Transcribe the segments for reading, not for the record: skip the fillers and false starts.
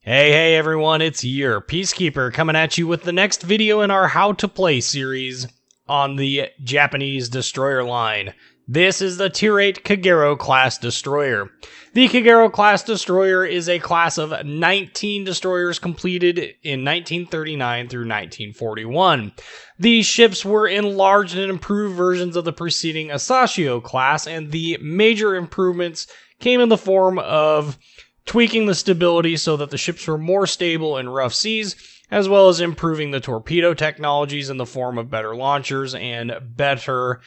Hey everyone, it's your Peacekeeper coming at you with the next video in our How to Play series on the Japanese destroyer line. This is the Tier 8 Kagero class destroyer. The Kagero class destroyer is a class of 19 destroyers completed in 1939 through 1941. These ships were enlarged and improved versions of the preceding Asashio class, and the major improvements came in the form of tweaking the stability so that the ships were more stable in rough seas, as well as improving the torpedo technologies in the form of better launchers and better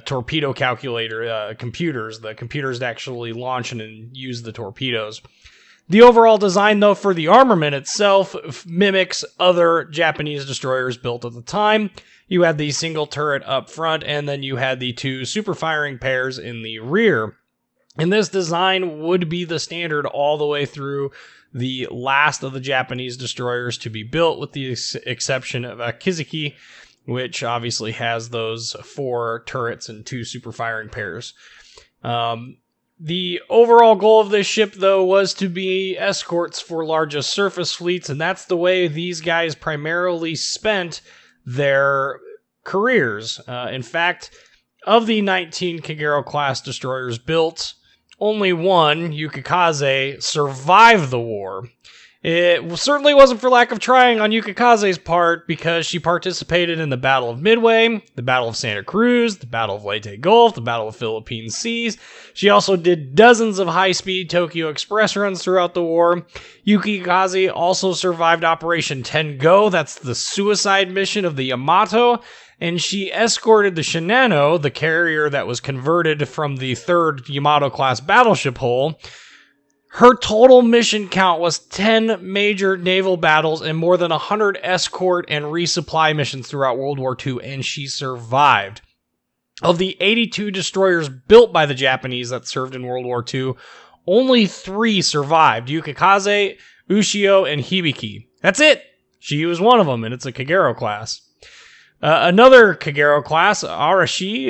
torpedo calculator computers, the computers to actually launch and use the torpedoes. The overall design, though, for the armament itself mimics other Japanese destroyers built at the time. You had the single turret up front, and then you had the two super firing pairs in the rear. And this design would be the standard all the way through the last of the Japanese destroyers to be built, with the exception of Akatsuki, which obviously has those 4 turrets and 2 super firing pairs. The overall goal of this ship, though, was to be escorts for largest surface fleets, and that's the way these guys primarily spent their careers. In fact, of the 19 Kagero-class destroyers built, only one, Yukikaze, survived the war. It certainly wasn't for lack of trying on Yukikaze's part, because she participated in the Battle of Midway, the Battle of Santa Cruz, the Battle of Leyte Gulf, the Battle of Philippine Seas. She also did dozens of high-speed Tokyo Express runs throughout the war. Yukikaze also survived Operation Tengo, that's the suicide mission of the Yamato, and she escorted the Shinano, the carrier that was converted from the 3rd Yamato-class battleship hull. Her total mission count was 10 major naval battles and more than 100 escort and resupply missions throughout World War II, and she survived. Of the 82 destroyers built by the Japanese that served in World War II, only 3 survived: Yukikaze, Ushio, and Hibiki. That's it! She was one of them, and it's a Kagero class. Another Kagero class, Arashi,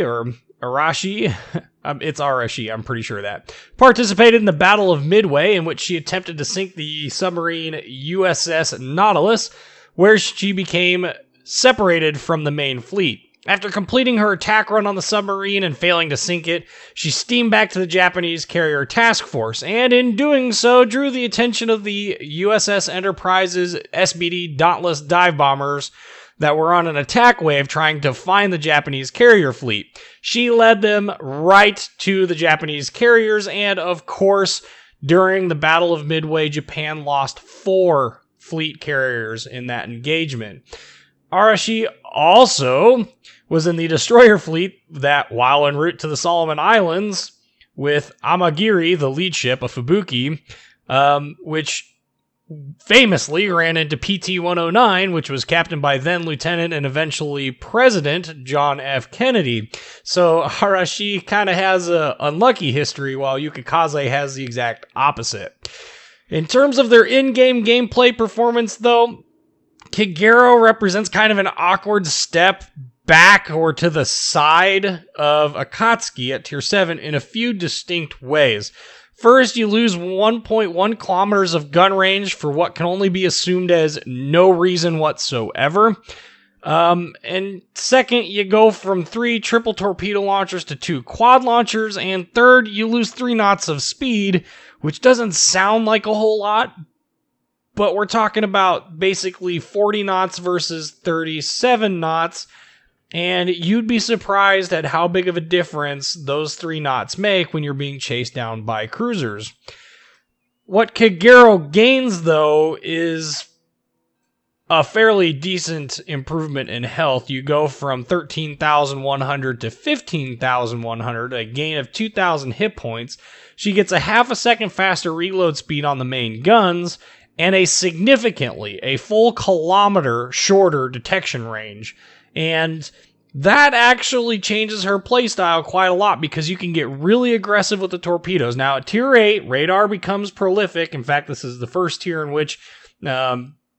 it's Arashi, I'm pretty sure of that, participated in the Battle of Midway, in which she attempted to sink the submarine USS Nautilus, where she became separated from the main fleet. After completing her attack run on the submarine and failing to sink it, she steamed back to the Japanese carrier task force, and in doing so drew the attention of the USS Enterprise's SBD Dauntless dive bombers that were on an attack wave trying to find the Japanese carrier fleet. She led them right to the Japanese carriers, and of course, during the Battle of Midway, Japan lost 4 fleet carriers in that engagement. Arashi also was in the destroyer fleet that, while en route to the Solomon Islands, with Amagiri, the lead ship, a Fubuki, which famously ran into PT-109, which was captained by then Lieutenant and eventually President John F. Kennedy. So Arashi kind of has an unlucky history, while Yukikaze has the exact opposite. In terms of their in-game gameplay performance, though, Kagero represents kind of an awkward step back or to the side of Akatsuki at Tier 7 in a few distinct ways. First, you lose 1.1 kilometers of gun range for what can only be assumed as no reason whatsoever. And second, you go from 3 triple torpedo launchers to 2 quad launchers. And third, you lose 3 knots of speed, which doesn't sound like a whole lot, but we're talking about basically 40 knots versus 37 knots. And you'd be surprised at how big of a difference those 3 knots make when you're being chased down by cruisers. What Kagero gains, though, is a fairly decent improvement in health. You go from 13,100 to 15,100, a gain of 2,000 hit points. She gets a half a second faster reload speed on the main guns, and a full kilometer shorter detection range. And that actually changes her playstyle quite a lot, because you can get really aggressive with the torpedoes. Now, at Tier 8, radar becomes prolific. In fact, this is the first tier in which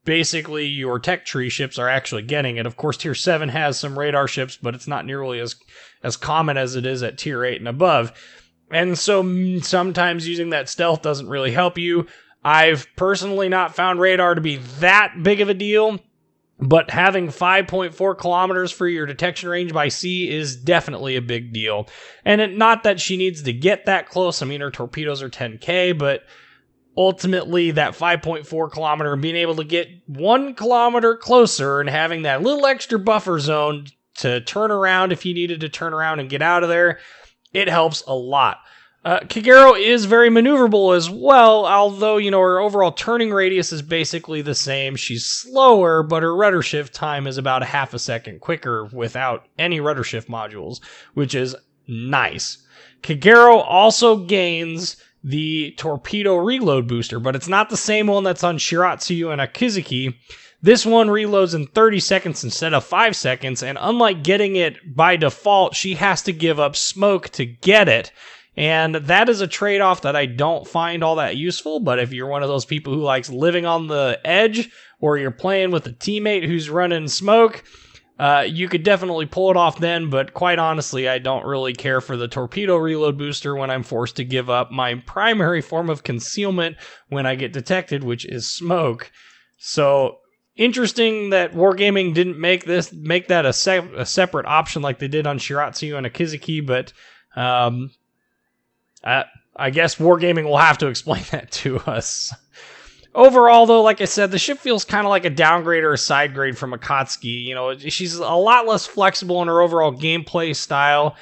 basically your tech tree ships are actually getting it. Of course, Tier 7 has some radar ships, but it's not nearly as common as it is at Tier 8 and above. And so sometimes using that stealth doesn't really help you. I've personally not found radar to be that big of a deal, but having 5.4 kilometers for your detection range by sea is definitely a big deal. And not that she needs to get that close. I mean, her torpedoes are 10K, but ultimately that 5.4 kilometer and being able to get 1 kilometer closer and having that little extra buffer zone to turn around if you needed to turn around and get out of there, it helps a lot. Kagero is very maneuverable as well, although, her overall turning radius is basically the same. She's slower, but her rudder shift time is about a half a second quicker without any rudder shift modules, which is nice. Kagero also gains the torpedo reload booster, but it's not the same one that's on Shiratsuyu and Akatsuki. This one reloads in 30 seconds instead of 5 seconds, and unlike getting it by default, she has to give up smoke to get it. And that is a trade-off that I don't find all that useful, but if you're one of those people who likes living on the edge, or you're playing with a teammate who's running smoke, you could definitely pull it off then, but quite honestly, I don't really care for the torpedo reload booster when I'm forced to give up my primary form of concealment when I get detected, which is smoke. So, interesting that Wargaming didn't make that a separate option like they did on Shiratsuyu and Akatsuki, but I guess Wargaming will have to explain that to us. Overall, though, like I said, the ship feels kind of like a downgrade or a side grade from Akatsuki. She's a lot less flexible in her overall gameplay style,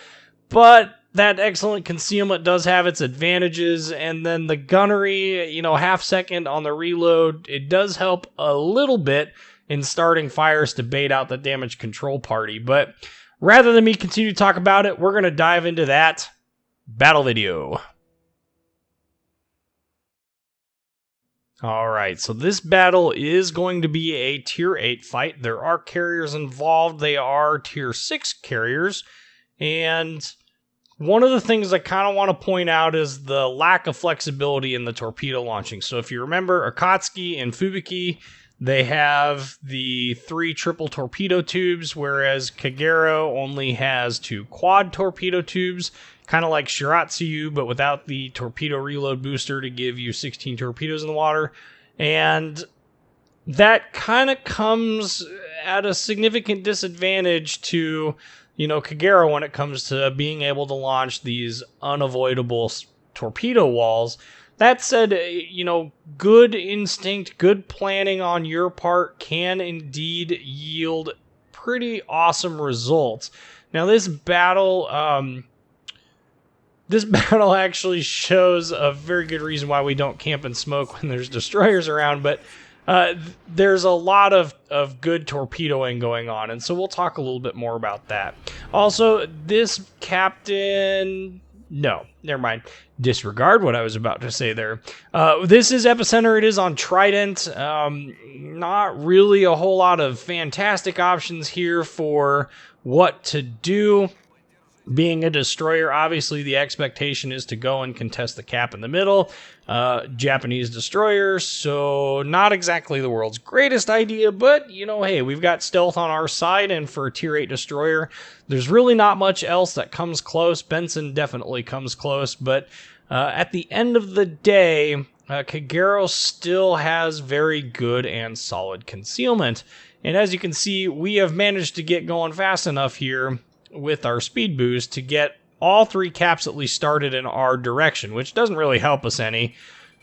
but that excellent concealment does have its advantages, and then the gunnery, half second on the reload, it does help a little bit in starting fires to bait out the damage control party. But rather than me continue to talk about it, we're going to dive into that battle video. Alright, so this battle is going to be a Tier 8 fight. There are carriers involved. They are Tier 6 carriers. And one of the things I kind of want to point out is the lack of flexibility in the torpedo launching. So if you remember, Akatsuki and Fubuki, they have the 3 triple torpedo tubes, whereas Kagero only has 2 quad torpedo tubes. Kind of like Shiratsuyu, but without the torpedo reload booster to give you 16 torpedoes in the water. And that kind of comes at a significant disadvantage to, Kagero when it comes to being able to launch these unavoidable torpedo walls. That said, good instinct, good planning on your part can indeed yield pretty awesome results. Now, this battle actually shows a very good reason why we don't camp and smoke when there's destroyers around, but there's a lot of good torpedoing going on, and so we'll talk a little bit more about that. Also, this captain... No, never mind. Disregard what I was about to say there. This is Epicenter. It is on Trident. Not really a whole lot of fantastic options here for what to do. Being a destroyer, obviously the expectation is to go and contest the cap in the middle. Japanese destroyers, so not exactly the world's greatest idea, but, hey, we've got stealth on our side, and for a Tier 8 destroyer, there's really not much else that comes close. Benson definitely comes close, but at the end of the day, Kagero still has very good and solid concealment. And as you can see, we have managed to get going fast enough here with our speed boost to get all 3 caps at least started in our direction, which doesn't really help us any.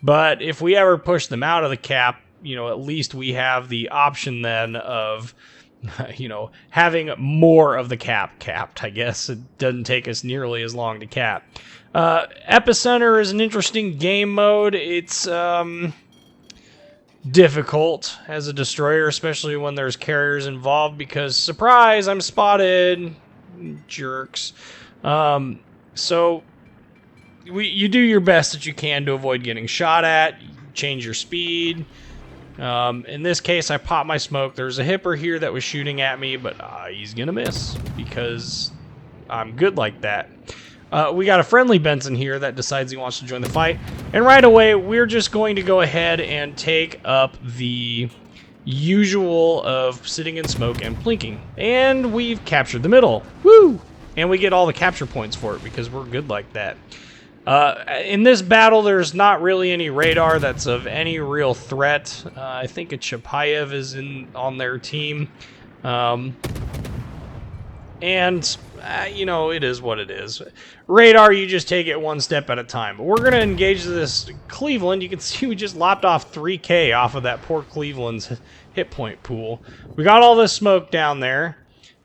But if we ever push them out of the cap, at least we have the option then of, having more of the cap capped, I guess. It doesn't take us nearly as long to cap. Epicenter is an interesting game mode. It's difficult as a destroyer, especially when there's carriers involved, because, surprise, I'm spotted. Jerks. So you do your best that you can to avoid getting shot at. You change your speed. In this case, I popped my smoke. There's a hipper here that was shooting at me, but he's gonna miss because I'm good like that. We got a friendly Benson here that decides he wants to join the fight, and right away we're just going to go ahead and take up the usual of sitting in smoke and plinking. And we've captured the middle. Woo! And we get all the capture points for it because we're good like that. In this battle, there's not really any radar that's of any real threat. I think a Chapayev is on their team. You know, it is what it is. Radar, you just take it one step at a time. But we're going to engage this Cleveland. You can see we just lopped off 3K off of that poor Cleveland's hit point pool. We got all this smoke down there.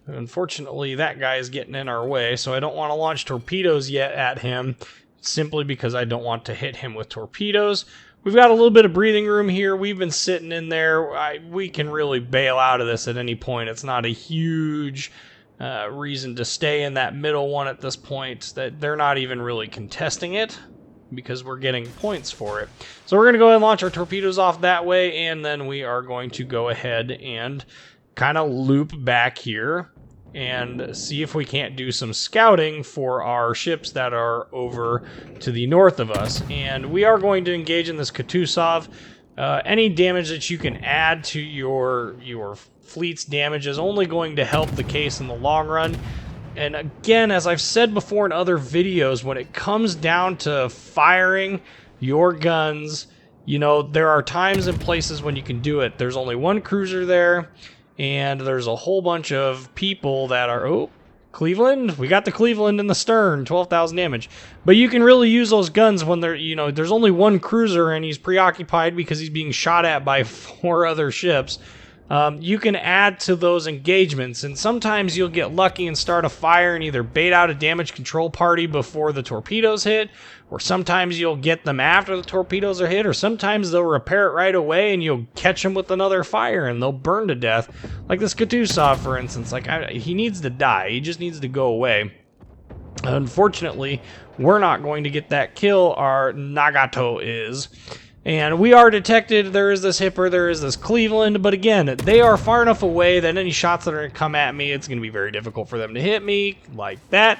Unfortunately, that guy is getting in our way, so I don't want to launch torpedoes yet at him, simply because I don't want to hit him with torpedoes. We've got a little bit of breathing room here. We've been sitting in there. We can really bail out of this at any point. It's not a huge reason to stay in that middle one at this point. That they're not even really contesting it because we're getting points for it. So we're going to go ahead and launch our torpedoes off that way, and then we are going to go ahead and kind of loop back here and see if we can't do some scouting for our ships that are over to the north of us. And we are going to engage in this Kutuzov. Any damage that you can add to your fleet's damage is only going to help the case in the long run. And again, as I've said before in other videos, when it comes down to firing your guns, you know, there are times and places when you can do it. There's only one cruiser there, and there's a whole bunch of people that are... Oh, Cleveland? We got the Cleveland in the stern, 12,000 damage. But you can really use those guns when they're, you know, there's only one cruiser and he's preoccupied because he's being shot at by 4 other ships. You can add to those engagements, and sometimes you'll get lucky and start a fire and either bait out a damage control party before the torpedoes hit, or sometimes you'll get them after the torpedoes are hit, or sometimes they'll repair it right away and you'll catch them with another fire and they'll burn to death. Like this Kutuzov, for instance. Like, he needs to die. He just needs to go away. Unfortunately, we're not going to get that kill. Our Nagato is. And we are detected. There is this Hipper, there is this Cleveland, but again, they are far enough away that any shots that are going to come at me, it's going to be very difficult for them to hit me like that.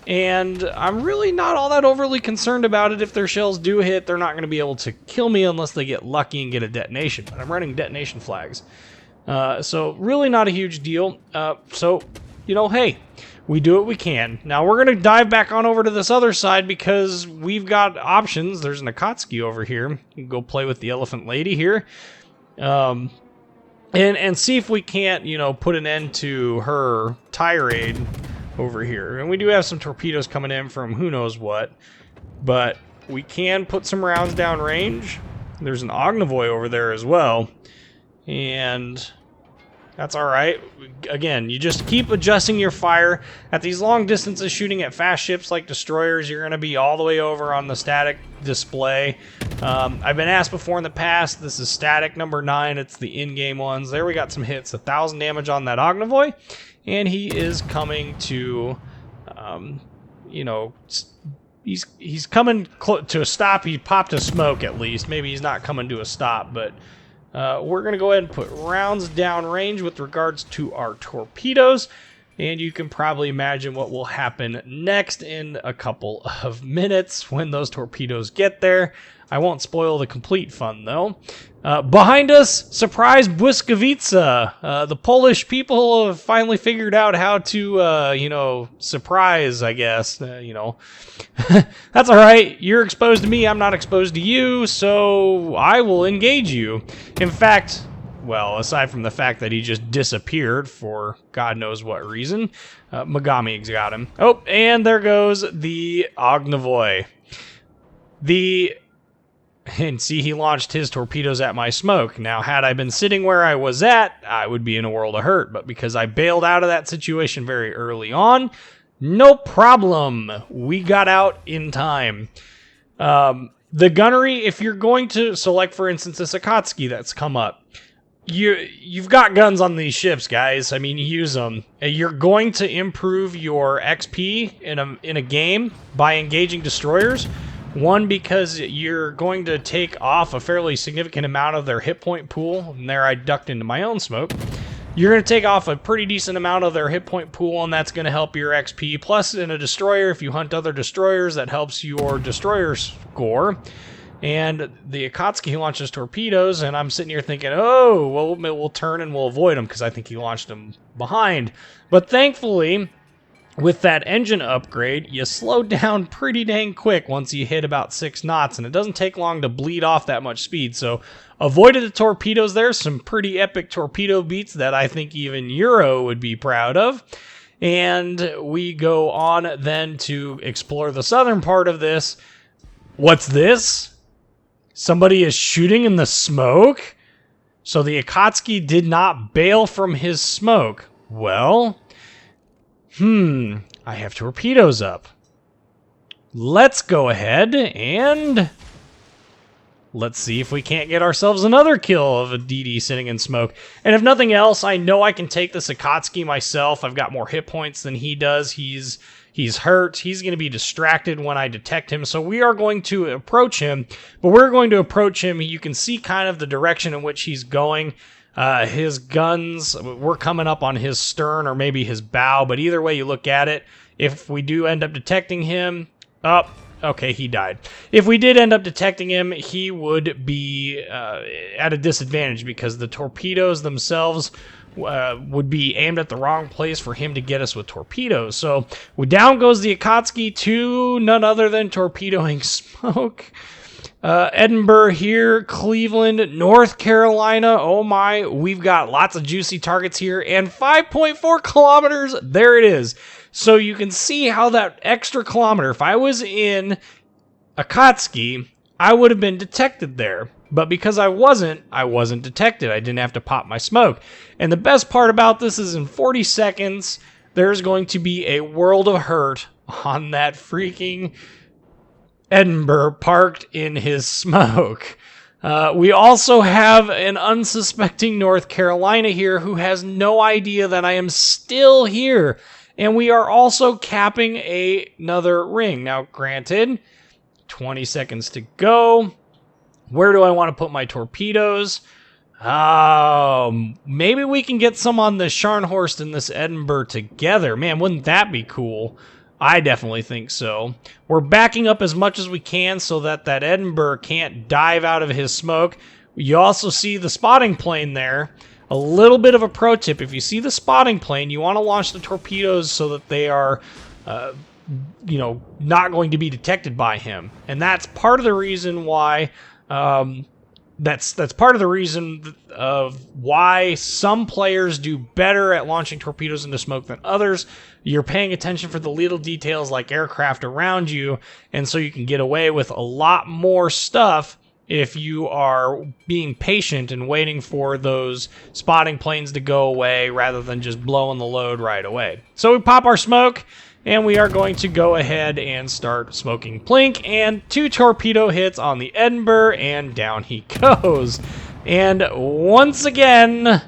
And I'm really not all that overly concerned about it. If their shells do hit, they're not going to be able to kill me unless they get lucky and get a detonation. But I'm running detonation flags. So really not a huge deal. So, you know, hey, we do what we can. Now we're going to dive back on over to this other side because we've got options. There's an Akatsuki over here. You can go play with the elephant lady here. And see if we can't, you know, put an end to her tirade over here. And we do have some torpedoes coming in from who knows what. But we can put some rounds down range. There's an Ognivoy over there as well. And that's alright. Again, you just keep adjusting your fire. At these long distances, shooting at fast ships like destroyers, you're going to be all the way over on the static display. I've been asked before in the past, this is static number 9. It's the in-game ones. There we got some hits. 1,000 damage on that Ognivoy. And he is coming to, you know, he's coming to a stop. He popped a smoke at least. Maybe he's not coming to a stop, but... we're going to go ahead and put rounds down range with regards to our torpedoes, and you can probably imagine what will happen next in a couple of minutes when those torpedoes get there. I won't spoil the complete fun, though. Behind us, surprise Błyskawica. The Polish people have finally figured out how to, you know, surprise, I guess. You know, that's all right. You're exposed to me. I'm not exposed to you, so I will engage you. In fact, well, aside from the fact that he just disappeared for God knows what reason, Megami's got him. Oh, and there goes the Ognivoy. And see, he launched his torpedoes at my smoke. Now, had I been sitting where I was at, I would be in a world of hurt. But because I bailed out of that situation very early on, no problem. We got out in time. The gunnery, if you're going to select, for instance, this Akatsuki that's come up, you've got guns on these ships, guys. I mean, use them. You're going to improve your XP in a game by engaging destroyers. One, because you're going to take off a fairly significant amount of their hit point pool, and there I ducked into my own smoke. You're going to take off a pretty decent amount of their hit point pool, and that's going to help your XP. Plus, in a destroyer, if you hunt other destroyers, that helps your destroyer score. And the Akatsuki launches torpedoes, and I'm sitting here thinking, oh, well, we'll turn and we'll avoid them, because I think he launched them behind. But thankfully, with that engine upgrade, you slow down pretty dang quick once you hit about 6 knots, and it doesn't take long to bleed off that much speed. So avoided the torpedoes there, some pretty epic torpedo beats that I think even Euro would be proud of. And we go on then to explore the southern part of this. What's this? Somebody is shooting in the smoke? So the Akatsuki did not bail from his smoke. Well, I have torpedoes up. Let's go ahead and let's see if we can't get ourselves another kill of a DD sitting in smoke. And if nothing else, I know I can take this Akatsuki myself. I've got more hit points than he does. He's hurt. He's going to be distracted when I detect him. So we are going to approach him, but we're going to approach him. You can see kind of the direction in which he's going. His guns, we're coming up on his stern or maybe his bow, but either way you look at it, if we do end up detecting him, okay, he died. If we did end up detecting him, he would be at a disadvantage because the torpedoes themselves would be aimed at the wrong place for him to get us with torpedoes. So down goes the Akatsuki to none other than torpedoing smoke. Edinburgh here, Cleveland, North Carolina. Oh my, we've got lots of juicy targets here, and 5.4 kilometers, there it is. So you can see how that extra kilometer, if I was in Akatsuki, I would have been detected there. But because I wasn't detected. I didn't have to pop my smoke. And the best part about this is in 40 seconds, there's going to be a world of hurt on that freaking Edinburgh parked in his smoke. We also have an unsuspecting North Carolina here who has no idea that I am still here. And we are also capping another ring. Now, granted, 20 seconds to go. Where do I want to put my torpedoes? Maybe we can get some on the Scharnhorst and this Edinburgh together. Man, wouldn't that be cool? I definitely think so. We're backing up as much as we can so that that Edinburgh can't dive out of his smoke. You also see the spotting plane there. A little bit of a pro tip. If you see the spotting plane, you want to launch the torpedoes so that they are, not going to be detected by him. And that's part of the reason why... That's part of the reason of why some players do better at launching torpedoes into smoke than others. You're paying attention for the little details like aircraft around you, and so you can get away with a lot more stuff if you are being patient and waiting for those spotting planes to go away rather than just blowing the load right away. So we pop our smoke, and we are going to go ahead and start smoking Plink, and 2 torpedo hits on the Edinburgh, and down he goes. And once again,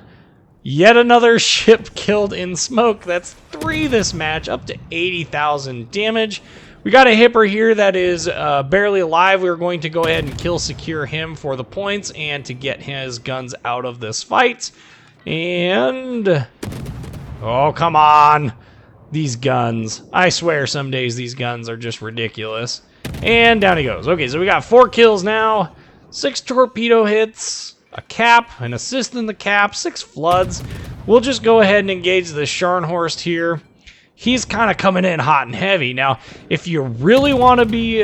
yet another ship killed in smoke. That's 3 this match, up to 80,000 damage. We got a Hipper here that is barely alive. We're going to go ahead and kill secure him for the points and to get his guns out of this fight. And... oh, come on. These guns. I swear some days these guns are just ridiculous. And down he goes. Okay, so we got 4 kills now, 6 torpedo hits, a cap, an assist in the cap, 6 floods. We'll just go ahead and engage the Scharnhorst here. He's kind of coming in hot and heavy. Now, if you really want to be,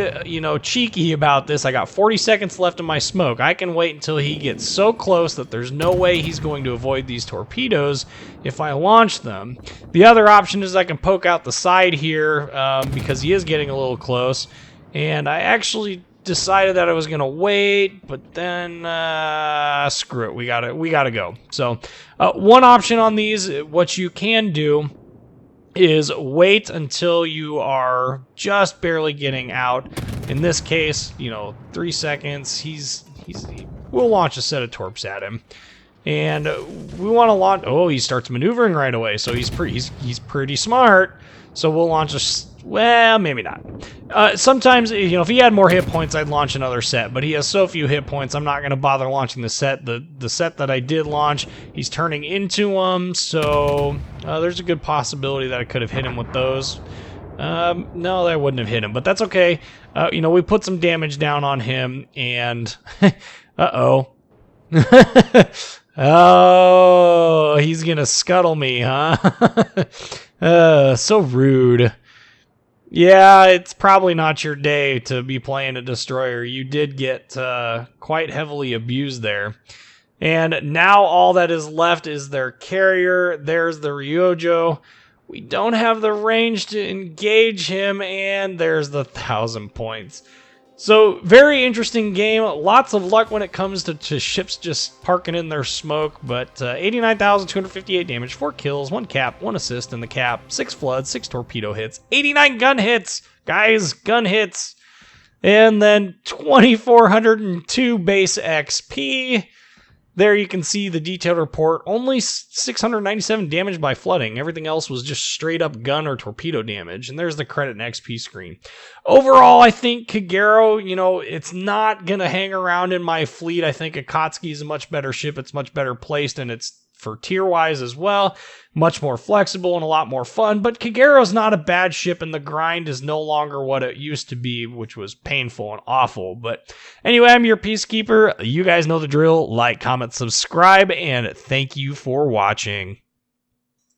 cheeky about this, I got 40 seconds left of my smoke. I can wait until he gets so close that there's no way he's going to avoid these torpedoes if I launch them. The other option is I can poke out the side here because he is getting a little close. And I actually decided that I was going to wait, but then screw it. We gotta go. So one option on these, what you can do is wait until you are just barely getting out. In this case, 3 seconds. We'll launch a set of torps at him, and we want to launch. Oh, he starts maneuvering right away, so he's pretty smart. So we'll launch well, maybe not. Sometimes, if he had more hit points, I'd launch another set, but he has so few hit points, I'm not going to bother launching the set. The set that I did launch, he's turning into them, so there's a good possibility that I could have hit him with those. No, that wouldn't have hit him, but that's okay. We put some damage down on him, and... uh-oh. Oh, he's going to scuttle me, huh? So rude. Yeah, it's probably not your day to be playing a destroyer. You did get quite heavily abused there. And now all that is left is their carrier. There's the Ryojo. We don't have the range to engage him, and there's the 1,000 points. So, very interesting game. Lots of luck when it comes to ships just parking in their smoke, but 89,258 damage, 4 kills, 1 cap, 1 assist in the cap, 6 floods, 6 torpedo hits, 89 gun hits, guys, gun hits, and then 2,402 base XP. There you can see the detailed report. Only 697 damage by flooding. Everything else was just straight up gun or torpedo damage. And there's the credit and XP screen. Overall, I think Kagero, it's not going to hang around in my fleet. I think Akatsuki is a much better ship. It's much better placed, and it's for tier-wise as well. Much more flexible and a lot more fun. But Kagero's not a bad ship, and the grind is no longer what it used to be, which was painful and awful. But anyway, I'm your Peacekeeper. You guys know the drill. Like, comment, subscribe, and thank you for watching.